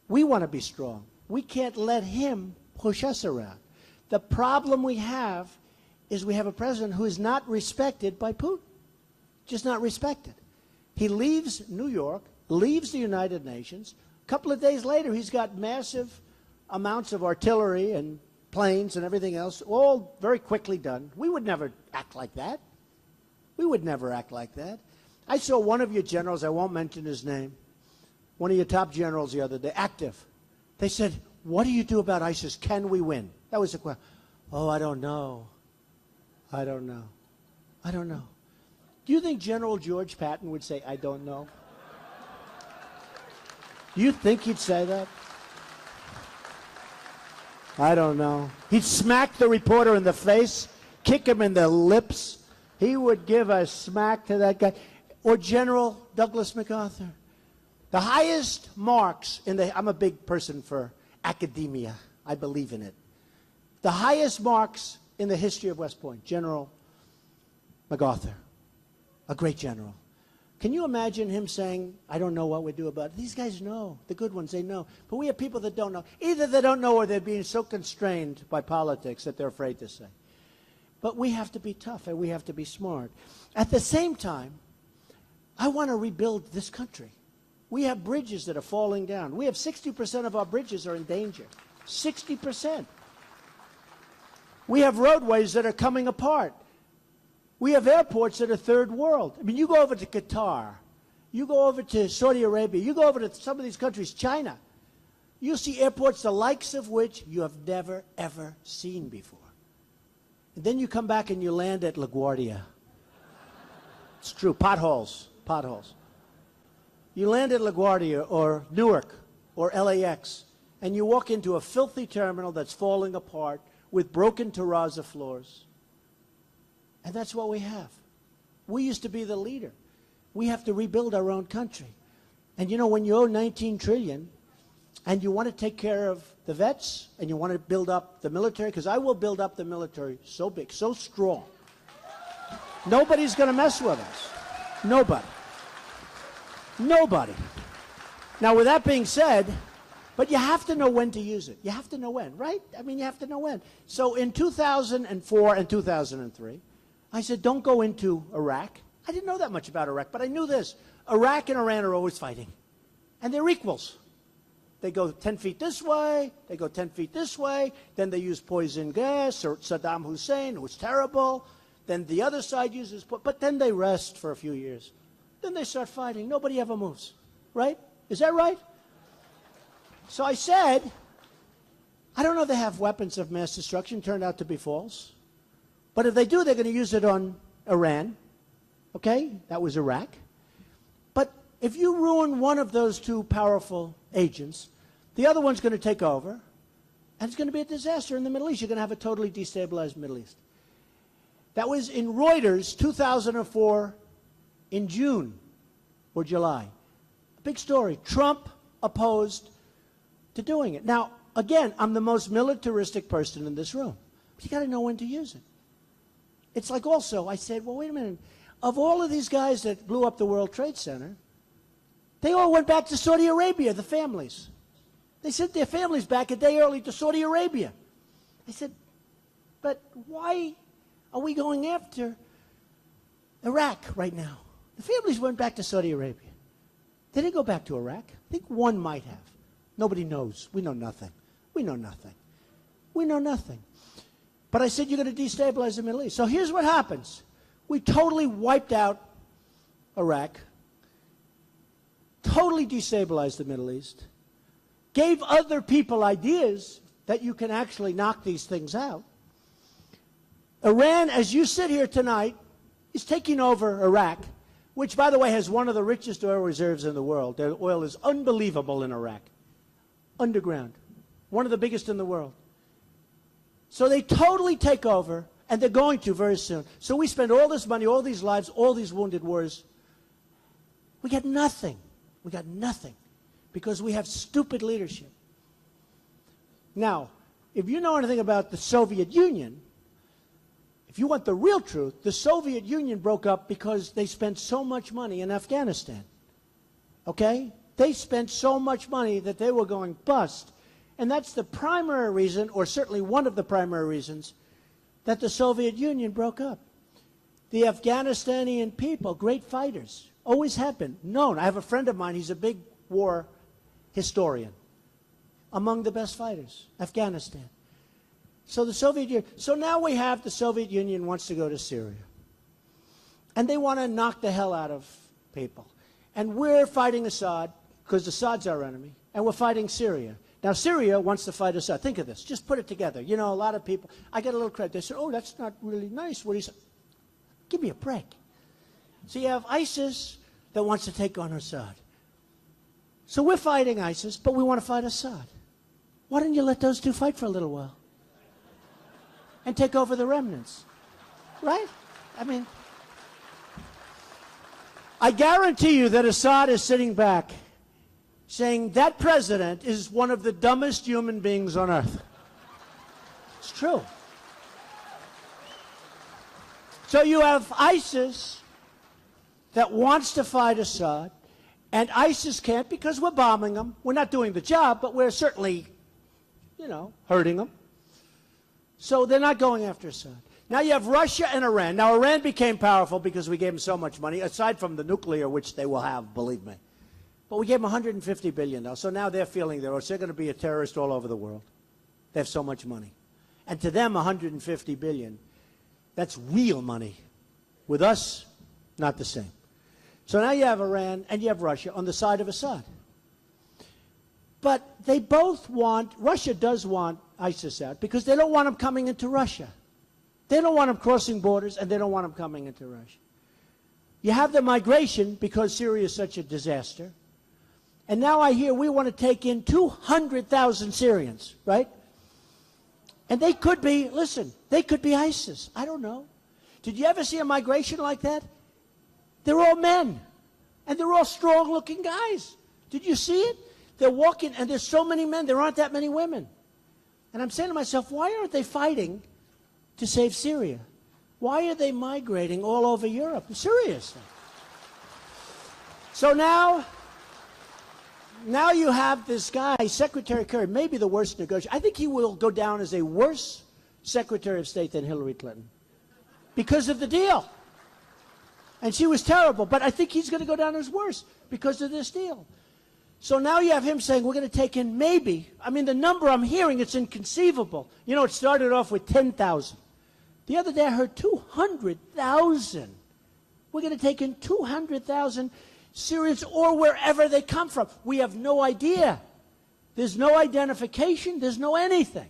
we want to be strong. We can't let him push us around. The problem we have is we have a president who is not respected by Putin. Just not respected. He leaves New York, leaves the United Nations. A couple of days later, he's got massive amounts of artillery and planes and everything else, all very quickly done. We would never act like that. We would never act like that. I saw one of your generals, I won't mention his name, one of your top generals the other day, active. They said, what do you do about ISIS? Can we win? That was the question. Oh, I don't know. I don't know. I don't know. Do you think General George Patton would say, I don't know? Do you think he'd say that? I don't know. He'd smack the reporter in the face, kick him in the lips. He would give a smack to that guy. Or General Douglas MacArthur. The highest marks in the, I'm a big person for academia. I believe in it. The highest marks in the history of West Point, General MacArthur, a great general. Can you imagine him saying, I don't know what we do about it? These guys know. The good ones, they know. But we have people that don't know. Either they don't know or they're being so constrained by politics that they're afraid to say. But we have to be tough and we have to be smart. At the same time, I want to rebuild this country. We have bridges that are falling down. We have 60% of our bridges are in danger. 60%. We have roadways that are coming apart. We have airports that are third world. I mean, you go over to Qatar, you go over to Saudi Arabia, you go over to some of these countries, China, you'll see airports the likes of which you have never, ever seen before. And then you come back and you land at LaGuardia. It's true, potholes. You land at LaGuardia or Newark or LAX, and you walk into a filthy terminal that's falling apart with broken terrazzo floors. And that's what we have. We used to be the leader. We have to rebuild our own country. And you know, when you owe $19 trillion and you want to take care of the vets and you want to build up the military, because I will build up the military so big, so strong. Nobody's going to mess with us. Nobody. Nobody. Now, with that being said, but you have to know when to use it. You have to know when, right? I mean, you have to know when. So in 2004 and 2003, I said, don't go into Iraq. I didn't know that much about Iraq, but I knew this. Iraq and Iran are always fighting. And they're equals. They go 10 feet this way, they go 10 feet this way, then they use poison gas, or Saddam Hussein, who's terrible. Then the other side uses, but then they rest for a few years. Then they start fighting. Nobody ever moves, right? Is that right? So I said, I don't know if they have weapons of mass destruction, turned out to be false. But if they do, they're going to use it on Iran. Okay? That was Iraq. But if you ruin one of those two powerful agents, the other one's going to take over, and it's going to be a disaster in the Middle East. You're going to have a totally destabilized Middle East. That was in Reuters, 2004, in June or July. A big story. Trump opposed to doing it. Now, again, I'm the most militaristic person in this room. But you got to know when to use it. It's like also, I said, well, wait a minute. Of all of these guys that blew up the World Trade Center, they all went back to Saudi Arabia, the families. They sent their families back a day early to Saudi Arabia. I said, but why are we going after Iraq right now? The families went back to Saudi Arabia. They didn't go back to Iraq. I think one might have. Nobody knows. We know nothing. We know nothing. We know nothing. But I said, you're going to destabilize the Middle East. So here's what happens. We totally wiped out Iraq, totally destabilized the Middle East, gave other people ideas that you can actually knock these things out. Iran, as you sit here tonight, is taking over Iraq, which, by the way, has one of the richest oil reserves in the world. Their oil is unbelievable in Iraq. Underground. One of the biggest in the world. So they totally take over, and they're going to very soon. So we spend all this money, all these lives, all these wounded warriors. We get nothing. We got nothing because we have stupid leadership. Now, if you know anything about the Soviet Union, if you want the real truth, the Soviet Union broke up because they spent so much money in Afghanistan. Okay? They spent so much money that they were going bust. And that's the primary reason, or certainly one of the primary reasons, that the Soviet Union broke up. The Afghanistani people, great fighters, always have been known. I have a friend of mine, he's a big war historian. Among the best fighters, Afghanistan. So the Soviet Union, so now we have the Soviet Union wants to go to Syria. And they want to knock the hell out of people. And we're fighting Assad, because Assad's our enemy, and we're fighting Syria. Now, Syria wants to fight Assad. Think of this. Just put it together. You know, a lot of people, I get a little credit. They say, oh, that's not really nice what he said. Give me a break. So you have ISIS that wants to take on Assad. So we're fighting ISIS, but we want to fight Assad. Why don't you let those two fight for a little while? And take over the remnants. Right? I mean, I guarantee you that Assad is sitting back saying that president is one of the dumbest human beings on earth. It's true. So you have ISIS that wants to fight Assad, and ISIS can't because we're bombing them. We're not doing the job, but we're certainly, you know, hurting them. So they're not going after Assad. Now you have Russia and Iran. Now Iran became powerful because we gave them so much money, aside from the nuclear, which they will have, believe me. But we gave them $150 billion now. So now they're feeling they're going to be a terrorist all over the world. They have so much money. And to them, $150 billion, that's real money. With us, not the same. So now you have Iran and you have Russia on the side of Assad. But they both want, Russia does want ISIS out because they don't want them coming into Russia. They don't want them crossing borders, and they don't want them coming into Russia. You have the migration because Syria is such a disaster. And now I hear we want to take in 200,000 Syrians, right? And they could be, listen, they could be ISIS. I don't know. Did you ever see a migration like that? They're all men, and they're all strong-looking guys. Did you see it? They're walking, and there's so many men. There aren't that many women. And I'm saying to myself, why aren't they fighting to save Syria? Why are they migrating all over Europe? Seriously. So now you have this guy, Secretary Kerry, maybe the worst negotiator. I think he will go down as a worse Secretary of State than Hillary Clinton because of the deal. And she was terrible, but I think he's going to go down as worse because of this deal. So now you have him saying, we're going to take in maybe, I mean, the number I'm hearing, it's inconceivable. You know, it started off with 10,000. The other day I heard 200,000. We're going to take in 200,000 Syrians or wherever they come from. We have no idea. There's no identification. There's no anything.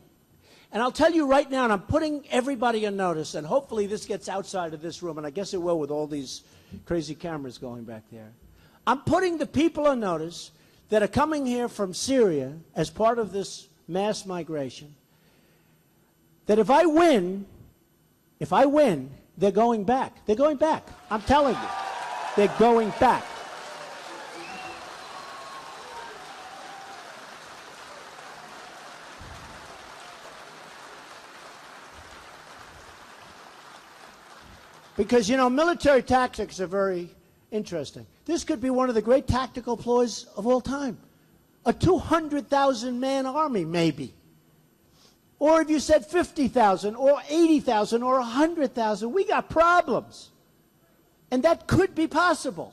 And I'll tell you right now, and I'm putting everybody on notice, and hopefully this gets outside of this room, and I guess it will with all these crazy cameras going back there. I'm putting the people on notice that are coming here from Syria as part of this mass migration, that if I win, they're going back. They're going back. I'm telling you. They're going back. Because, you know, military tactics are very interesting. This could be one of the great tactical ploys of all time. A 200,000-man army, maybe. Or if you said 50,000 or 80,000 or 100,000, we got problems. And that could be possible.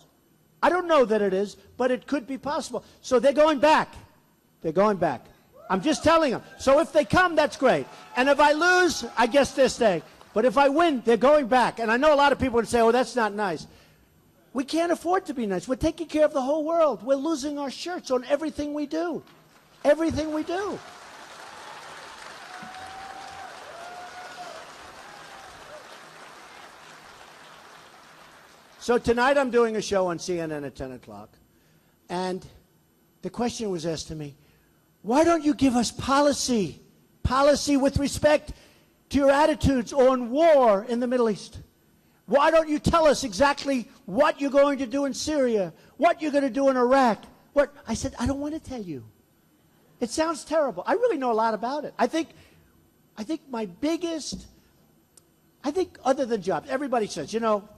I don't know that it is, but it could be possible. So they're going back. They're going back. I'm just telling them. So if they come, that's great. And if I lose, I guess they're staying. But if I win, they're going back. And I know a lot of people would say, oh, that's not nice. We can't afford to be nice. We're taking care of the whole world. We're losing our shirts on everything we do. Everything we do. So tonight I'm doing a show on CNN at 10 o'clock. And the question was asked to me, why don't you give us policy? Policy with respect to your attitudes on war in the Middle East. Why don't you tell us exactly what you're going to do in Syria, what you're going to do in Iraq? What? I said, I don't want to tell you. It sounds terrible. I really know a lot about it. I think my biggest, other than jobs, everybody says, you know,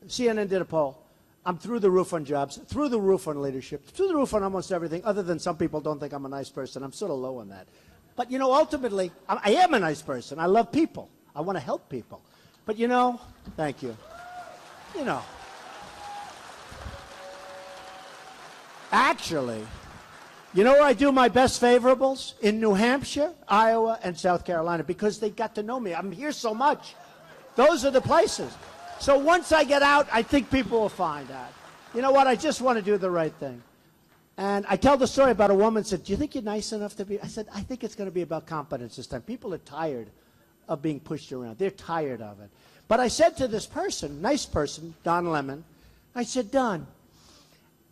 CNN did a poll. I'm through the roof on jobs, through the roof on leadership, through the roof on almost everything, other than some people don't think I'm a nice person. I'm sort of low on that. But, you know, ultimately, I am a nice person. I love people. I want to help people. But, you know, thank you. You know, actually, you know where I do my best favorables? In New Hampshire, Iowa, and South Carolina, because they got to know me. I'm here so much. Those are the places. So once I get out, I think people will find out. You know what? I just want to do the right thing. And I tell the story about a woman said, do you think you're nice enough to be? I said, I think it's going to be about competence this time. People are tired of being pushed around. They're tired of it. But I said to this person, nice person, Don Lemon, I said, Don,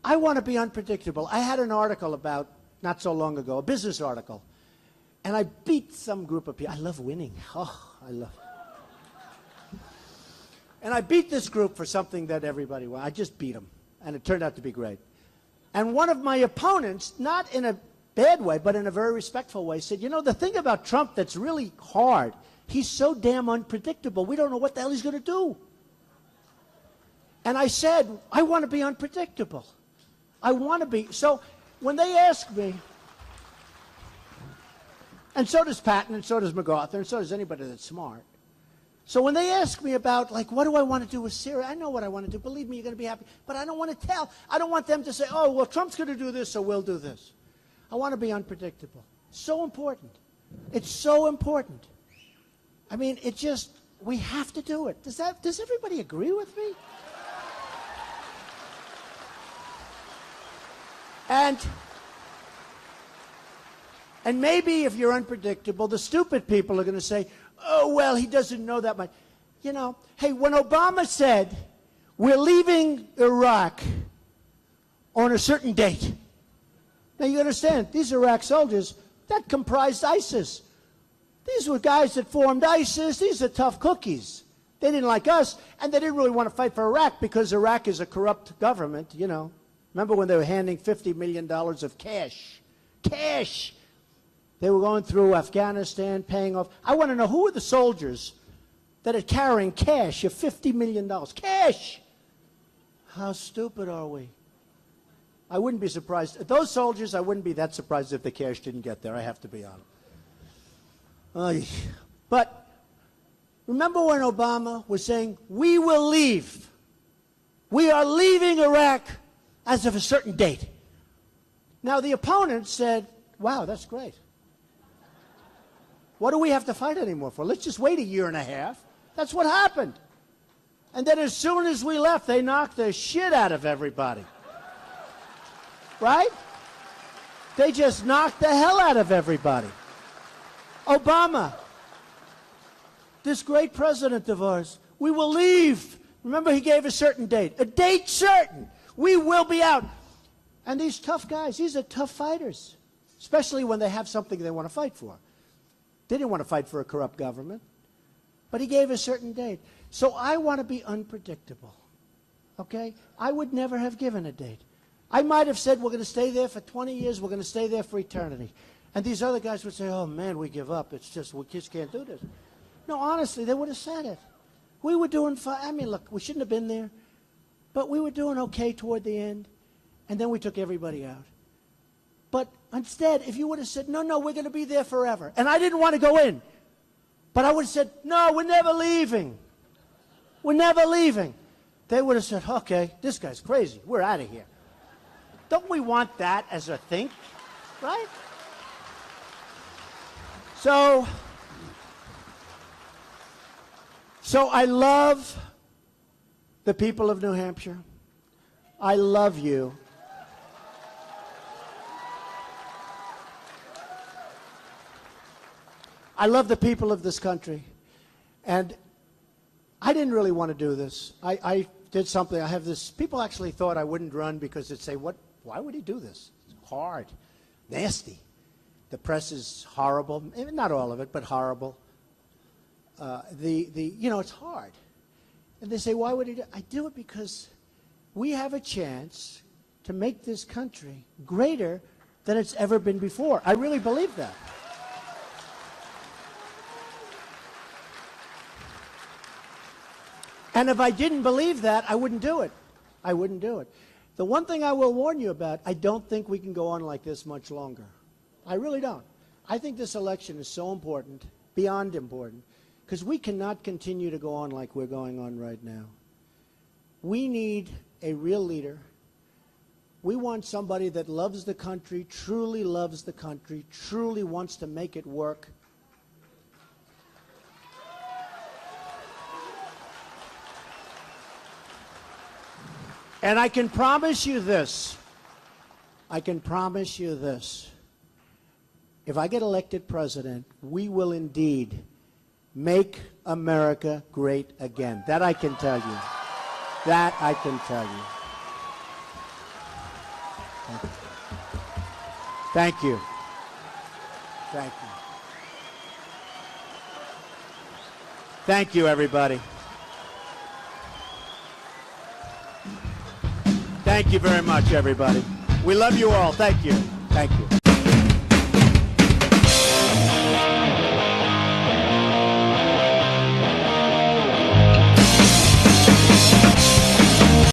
I want to be unpredictable. I had an article about, not so long ago, a business article. And I beat some group of people. I love winning. Oh, I love it. And I beat this group for something that everybody wanted. I just beat them. And it turned out to be great. And one of my opponents, not in a bad way, but in a very respectful way, said, you know, the thing about Trump that's really hard, he's so damn unpredictable. We don't know what the hell he's going to do. And I said, I want to be unpredictable. I want to be. So when they ask me, and so does Patton, and so does MacArthur, and so does anybody that's smart. So when they ask me about, like, what do I want to do with Syria? I know what I want to do. Believe me, you're going to be happy. But I don't want to tell. I don't want them to say, oh, well, Trump's going to do this, so we'll do this. I want to be unpredictable. So important. It's so important. I mean, it just, we have to do it. Does everybody agree with me? And maybe if you're unpredictable, the stupid people are going to say, oh, well, he doesn't know that much. You know, hey, when Obama said, we're leaving Iraq on a certain date. Now, you understand, these Iraq soldiers, that comprised ISIS. These were guys that formed ISIS. These are tough cookies. They didn't like us, and they didn't really want to fight for Iraq because Iraq is a corrupt government, you know. Remember when they were handing $50 million of cash? Cash! They were going through Afghanistan, paying off. I want to know who are the soldiers that are carrying cash of $50 million. Cash! How stupid are we? I wouldn't be surprised. Those soldiers, I wouldn't be that surprised if the cash didn't get there. I have to be honest. But remember when Obama was saying, we will leave. We are leaving Iraq as of a certain date. Now, the opponents said, wow, that's great. What do we have to fight anymore for? Let's just wait a year and a half. That's what happened. And then as soon as we left, they knocked the shit out of everybody. Right? They just knocked the hell out of everybody. Obama, this great president of ours, we will leave. Remember, he gave a certain date. A date certain. We will be out. And these tough guys, these are tough fighters, especially when they have something they want to fight for. They didn't want to fight for a corrupt government, but he gave a certain date. So I want to be unpredictable, okay? I would never have given a date. I might have said, we're going to stay there for 20 years, we're going to stay there for eternity. And these other guys would say, oh, man, we give up. It's just, we just can't do this. No, honestly, they would have said it. We were doing fine. I mean, look, we shouldn't have been there, but we were doing okay toward the end, and then we took everybody out. But instead, if you would have said, no, no, we're going to be there forever, and I didn't want to go in, but I would have said, no, we're never leaving. We're never leaving. They would have said, okay, this guy's crazy. We're out of here. Don't we want that as a thing, right? So I love the people of New Hampshire. I love you. I love the people of this country. And I didn't really want to do this. I did something. I have this. People actually thought I wouldn't run because they'd say, why would he do this? It's hard, nasty. The press is horrible. Not all of it, but horrible. You know, it's hard. And they say, why would he do it? I do it because we have a chance to make this country greater than it's ever been before. I really believe that. And if I didn't believe that, I wouldn't do it. I wouldn't do it. The one thing I will warn you about, I don't think we can go on like this much longer. I really don't. I think this election is so important, beyond important, because we cannot continue to go on like we're going on right now. We need a real leader. We want somebody that loves the country, truly loves the country, truly wants to make it work. And I can promise you this. I can promise you this. If I get elected president, we will indeed make America great again. That I can tell you. That I can tell you. Thank you. Thank you. Thank you, everybody. Thank you very much, everybody. We love you all. Thank you. Thank you.